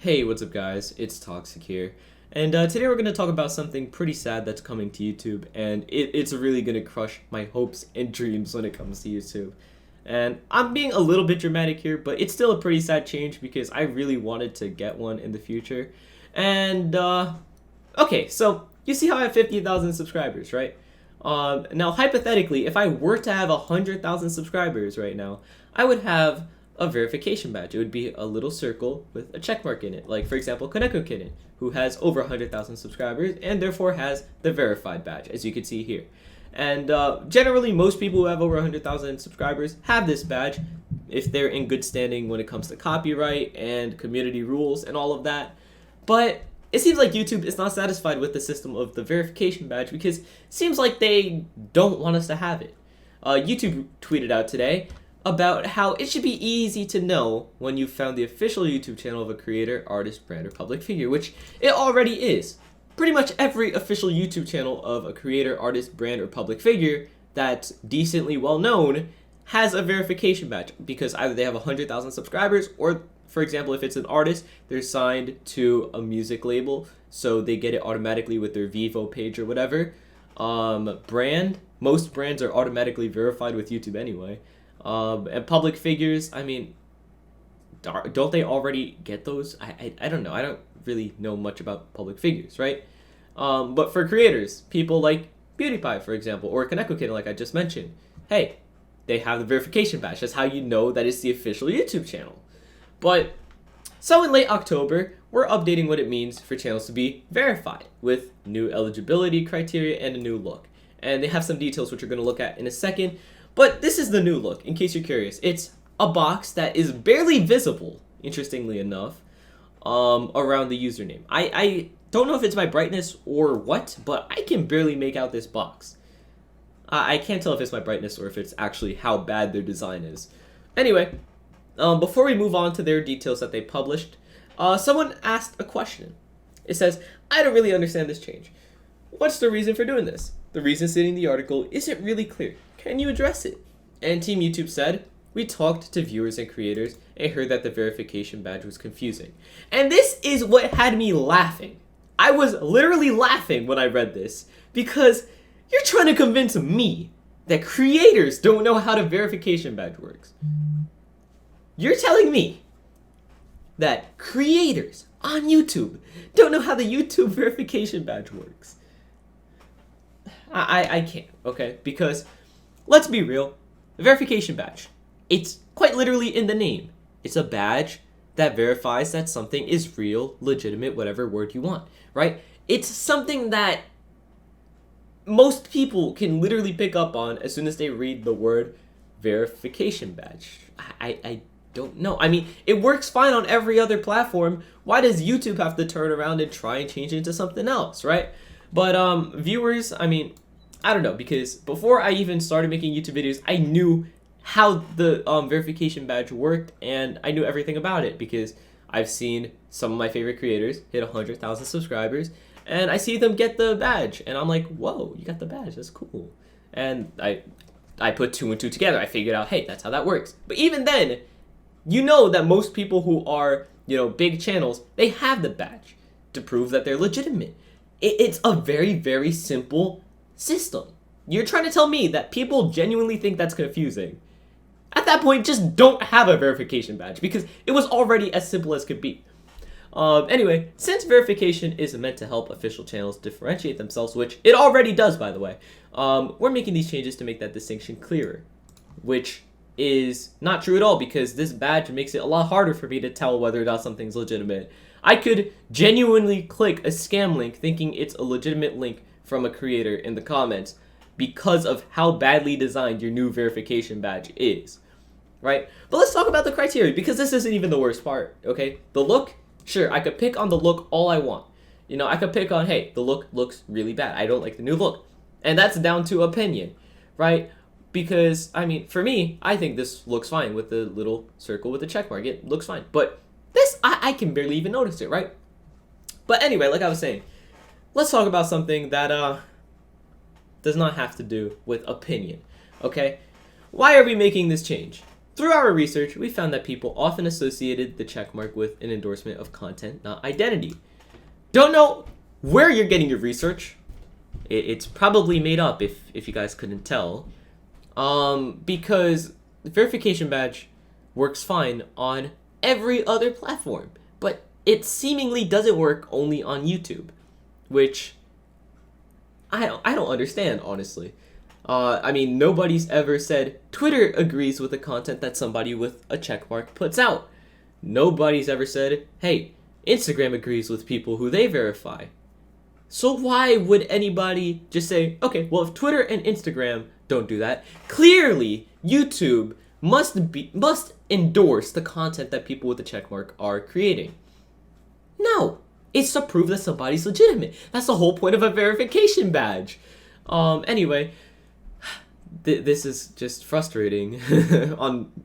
Hey, what's up guys? It's Toxic here. And today we're going to talk about something pretty sad that's coming to YouTube, and it's really going to crush my hopes and dreams when it comes to YouTube. And I'm being a little bit dramatic here, but it's still a pretty sad change because I really wanted to get one in the future. And, okay, so you see how I have 50,000 subscribers, right? Now, hypothetically, if I were to have 100,000 subscribers right now, I would have a verification badge. It would be a little circle with a check mark in it. Like, for example, Kaneko Kitten, who has over 100,000 subscribers and therefore has the verified badge, as you can see here. And generally, most people who have over 100,000 subscribers have this badge if they're in good standing when it comes to copyright and community rules and all of that. But it seems like YouTube is not satisfied with the system of the verification badge because it seems like they don't want us to have it. YouTube tweeted out today about how it should be easy to know when you've found the official YouTube channel of a creator, artist, brand, or public figure, which it already is. Pretty much every official YouTube channel of a creator, artist, brand, or public figure that's decently well known has a verification badge because either they have 100,000 subscribers or, for example, if it's an artist, they're signed to a music label, so they get it automatically with their Vivo page or whatever. Most brands are automatically verified with YouTube anyway. And public figures, I mean, don't they already get those? I don't know. I don't really know much about public figures, right? But for creators, people like PewDiePie, for example, or Kaneko Kitten, like I just mentioned, hey, they have the verification badge. That's how you know that it's the official YouTube channel. But so in late October, we're updating what it means for channels to be verified with new eligibility criteria and a new look. And they have some details which we're going to look at in a second. But this is the new look, in case you're curious. It's a box that is barely visible, interestingly enough, around the username. I don't know if it's my brightness or what, but I can barely make out this box. I can't tell if it's my brightness or if it's actually how bad their design is. Anyway, before we move on to their details that they published, someone asked a question. It says, I don't really understand this change. What's the reason for doing this? The reason stated in the article isn't really clear. Can you address it? And Team YouTube said, we talked to viewers and creators and heard that the verification badge was confusing. And this is what had me laughing. I was literally laughing when I read this because you're trying to convince me that creators don't know how the verification badge works. You're telling me that creators on YouTube don't know how the YouTube verification badge works. I can't, okay? Because let's be real, the verification badge, it's quite literally in the name. It's a badge that verifies that something is real, legitimate, whatever word you want, right? It's something that most people can literally pick up on as soon as they read the word verification badge. I don't know. I mean, it works fine on every other platform. Why does YouTube have to turn around and try and change it into something else, right? But viewers, I mean, I don't know, because before I even started making YouTube videos, I knew how the verification badge worked, and I knew everything about it because I've seen some of my favorite creators hit 100,000 subscribers, and I see them get the badge, and I'm like, whoa, you got the badge, that's cool. And I put two and two together. I figured out, hey, that's how that works. But even then, you know that most people who are, big channels, they have the badge to prove that they're legitimate. It's a very, very simple system. You're trying to tell me that people genuinely think that's confusing. At that point, just don't have a verification badge because it was already as simple as could be. Anyway, since verification is meant to help official channels differentiate themselves, which it already does, by the way, we're making these changes to make that distinction clearer, which is not true at all because this badge makes it a lot harder for me to tell whether or not something's legitimate. I could genuinely click a scam link thinking it's a legitimate link from a creator in the comments because of how badly designed your new verification badge is, right? But let's talk about the criteria because this isn't even the worst part, okay? The look, sure, I could pick on the look all I want. I could pick on, hey, the look looks really bad. I don't like the new look. And that's down to opinion, right? Because, I mean, for me, I think this looks fine with the little circle with the check mark. It looks fine. But this, I can barely even notice it, right? But anyway, like I was saying, let's talk about something that does not have to do with opinion, okay? Why are we making this change? Through our research, we found that people often associated the checkmark with an endorsement of content, not identity. Don't know where you're getting your research. It's probably made up if you guys couldn't tell. Because the verification badge works fine on every other platform, but it seemingly doesn't work only on YouTube, which I don't understand, honestly. I mean, nobody's ever said Twitter agrees with the content that somebody with a checkmark puts out. Nobody's ever said, hey, Instagram agrees with people who they verify. So why would anybody just say, okay, well, if Twitter and Instagram don't do that, clearly YouTube must endorse the content that people with the checkmark are creating. No, it's to prove that somebody's legitimate. That's the whole point of a verification badge. Anyway, this is just frustrating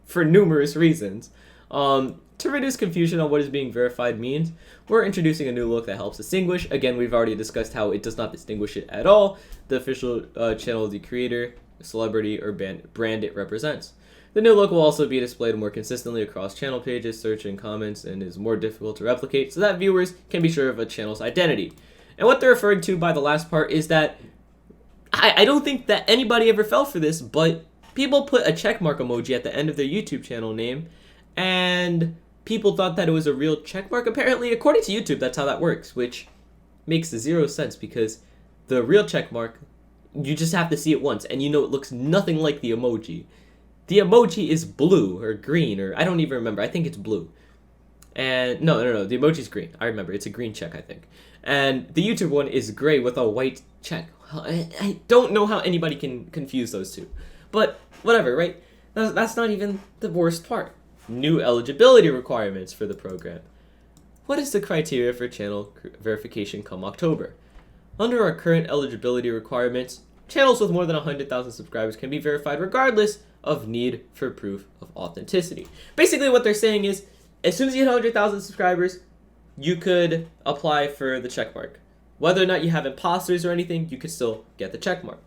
for numerous reasons. To reduce confusion on what is being verified means, we're introducing a new look that helps distinguish. Again, we've already discussed how it does not distinguish it at all. The official channel of the creator, celebrity, or brand it represents. The new look will also be displayed more consistently across channel pages, search, and comments, and is more difficult to replicate so that viewers can be sure of a channel's identity. And what they're referring to by the last part is that I don't think that anybody ever fell for this, but people put a checkmark emoji at the end of their YouTube channel name, and people thought that it was a real checkmark. Apparently, according to YouTube, that's how that works, which makes zero sense because the real checkmark, you just have to see it once, and you know it looks nothing like the emoji. The emoji is blue or green, or I don't even remember. I think it's blue. And no, the emoji's green. I remember. It's a green check, I think. And the YouTube one is gray with a white check. I don't know how anybody can confuse those two. But whatever, right? That's not even the worst part. New eligibility requirements for the program. What is the criteria for channel verification come October? Under our current eligibility requirements, channels with more than 100,000 subscribers can be verified regardless of need for proof of authenticity. Basically what they're saying is, as soon as you hit 100,000 subscribers, you could apply for the checkmark. Whether or not you have imposters or anything, you could still get the checkmark.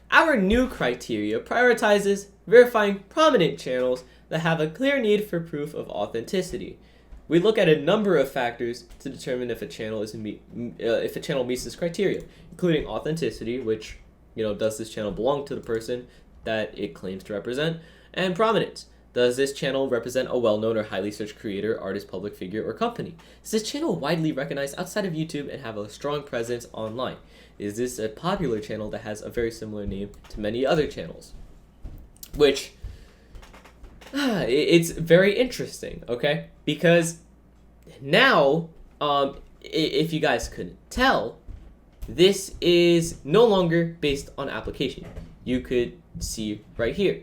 Our new criteria prioritizes verifying prominent channels that have a clear need for proof of authenticity. We look at a number of factors to determine if a channel meets this criteria, including authenticity, which, does this channel belong to the person that it claims to represent, and prominence. Does this channel represent a well-known or highly searched creator, artist, public figure, or company? Is this channel widely recognized outside of YouTube and have a strong presence online? Is this a popular channel that has a very similar name to many other channels? Which, it's very interesting, okay? Because now, if you guys couldn't tell, this is no longer based on application. You could see right here.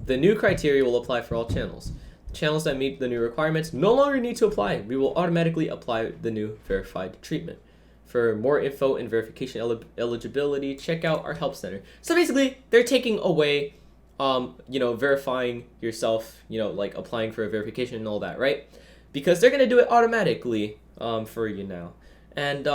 The new criteria will apply for all channels. Channels that meet the new requirements no longer need to apply. We will automatically apply the new verified treatment. For more info and verification eligibility, check out our help center. So basically, they're taking away, verifying yourself, like applying for a verification and all that, right? Because they're going to do it automatically for you now. And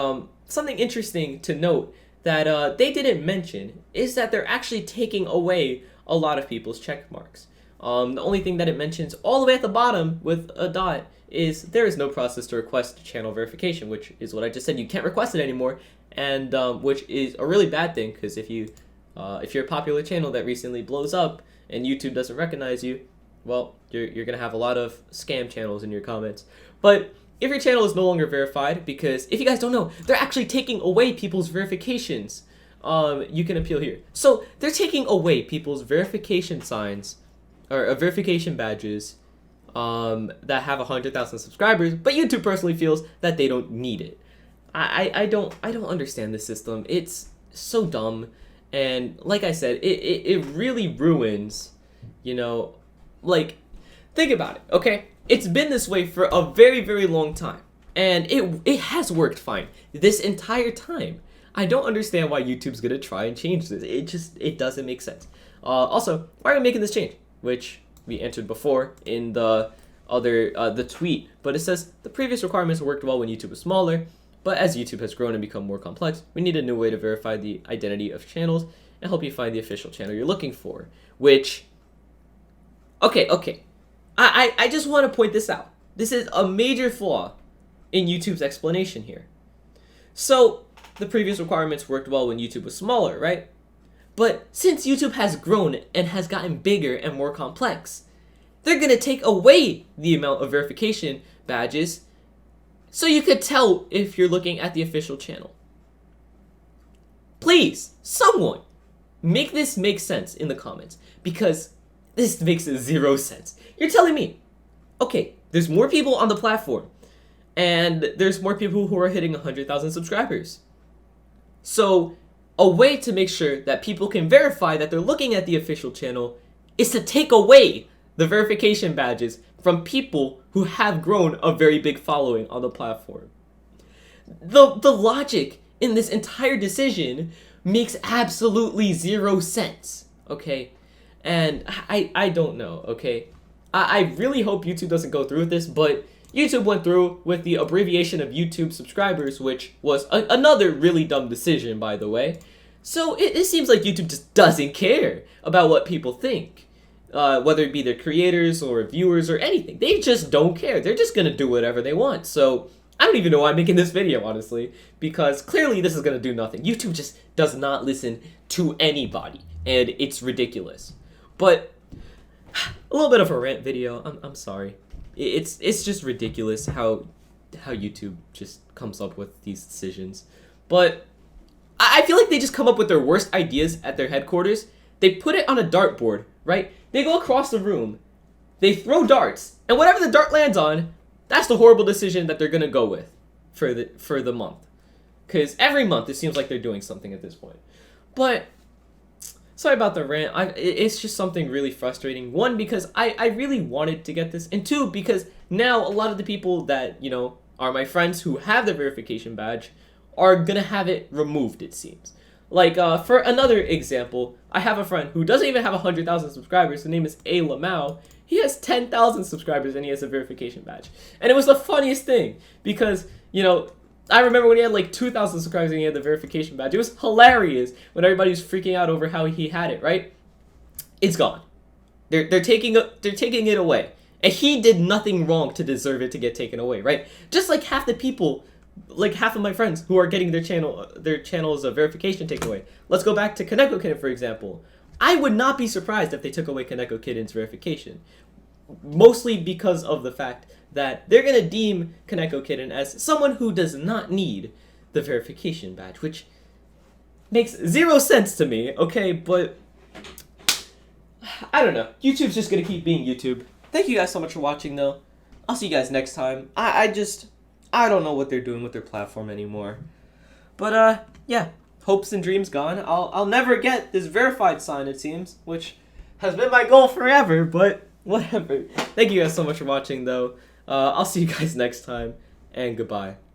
something interesting to note that they didn't mention is that they're actually taking away a lot of people's check marks. The only thing that it mentions all the way at the bottom with a dot is there is no process to request channel verification, which is what I just said. You can't request it anymore, and which is a really bad thing because if you're a popular channel that recently blows up and YouTube doesn't recognize you, well, you're gonna have a lot of scam channels in your comments. But if your channel is no longer verified, because if you guys don't know, they're actually taking away people's verifications. You can appeal here. So they're taking away people's verification signs or verification badges that have 100,000 subscribers, but YouTube personally feels that they don't need it. I don't understand this system. It's so dumb, and like I said, it really ruins, like, think about it, okay? It's been this way for a very, very long time, and it has worked fine this entire time. I don't understand why YouTube's gonna try and change this. It doesn't make sense. Also, why are we making this change? Which we entered before in the tweet, but it says the previous requirements worked well when YouTube was smaller, but as YouTube has grown and become more complex, we need a new way to verify the identity of channels and help you find the official channel you're looking for. Which, Okay. I just want to point this out. This is a major flaw in YouTube's explanation here. So, the previous requirements worked well when YouTube was smaller, right? But since YouTube has grown and has gotten bigger and more complex, they're going to take away the amount of verification badges so you could tell if you're looking at the official channel. Please, someone, make this make sense in the comments, because this makes zero sense. You're telling me, okay, there's more people on the platform, and there's more people who are hitting 100,000 subscribers. So, a way to make sure that people can verify that they're looking at the official channel is to take away the verification badges from people who have grown a very big following on the platform. The logic in this entire decision makes absolutely zero sense, okay? And I don't know, okay? I really hope YouTube doesn't go through with this, but YouTube went through with the abbreviation of YouTube subscribers, which was another really dumb decision, by the way. So it seems like YouTube just doesn't care about what people think. Whether it be their creators or viewers or anything. They just don't care. They're just gonna do whatever they want. So I don't even know why I'm making this video, honestly, because clearly this is gonna do nothing. YouTube just does not listen to anybody, and it's ridiculous. But a little bit of a rant video. I'm sorry. It's just ridiculous how YouTube just comes up with these decisions. But I feel like they just come up with their worst ideas at their headquarters. They put it on a dartboard, right? They go across the room, they throw darts, and whatever the dart lands on, that's the horrible decision that they're gonna go with for the month. Because every month it seems like they're doing something at this point. But sorry about the rant. It's just something really frustrating. One, because I really wanted to get this, and two, because now a lot of the people that, you know, are my friends who have the verification badge are gonna have it removed, it seems. Like, for another example, I have a friend who doesn't even have 100,000 subscribers. His name is A. Lamau. He has 10,000 subscribers and he has a verification badge. And it was the funniest thing because, you know, I remember when he had like 2,000 subscribers and he had the verification badge. It was hilarious when everybody was freaking out over how he had it, right? It's gone. They're taking it away. And he did nothing wrong to deserve it to get taken away, right? Just like half the people, like half of my friends who are getting their channels a verification takeaway. Let's go back to Kaneko Kitten, for example. I would not be surprised if they took away Kaneko Kitten's verification. Mostly because of the fact that they're going to deem Kaneko Kitten as someone who does not need the verification badge, which makes zero sense to me, okay? But I don't know. YouTube's just going to keep being YouTube. Thank you guys so much for watching, though. I'll see you guys next time. I don't know what they're doing with their platform anymore. But, yeah. Hopes and dreams gone. I'll never get this verified sign, it seems, which has been my goal forever, but whatever. Thank you guys so much for watching, though. I'll see you guys next time, and goodbye.